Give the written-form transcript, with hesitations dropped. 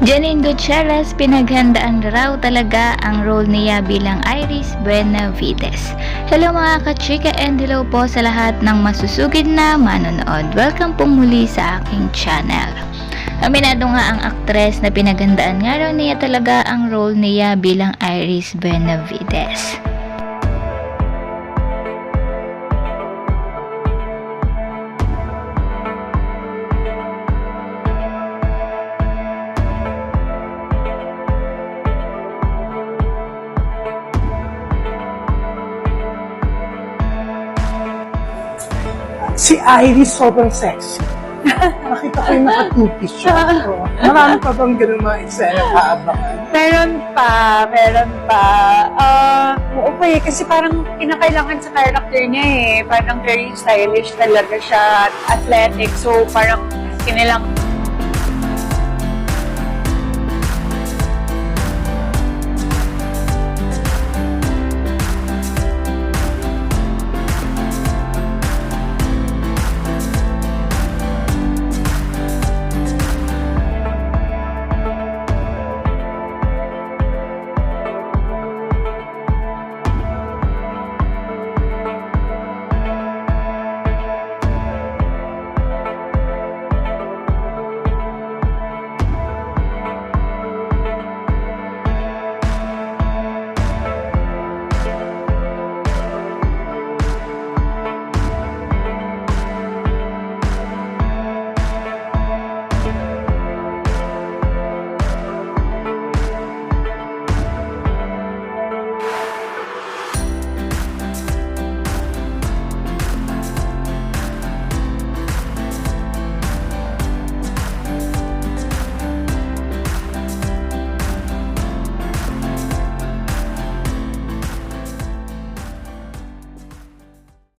Janine Gutierrez, pinaghandaan raw talaga ang role niya bilang Iris Benavides. Hello mga kachika and hello po sa lahat ng masusugid na manonood. Welcome po muli sa aking channel. Aminado nga ang aktres na pinaghandaan nga raw niya talaga ang role niya bilang Iris Benavides. Si Iris sobrang sexy. Nakita ko yung nakatupi siya. So, marami pa bang ganun mga eksena kaabangan? Meron pa. Okay, kasi parang kinakailangan sa character niya eh. Parang very stylish talaga siya, athletic. So, parang kinilang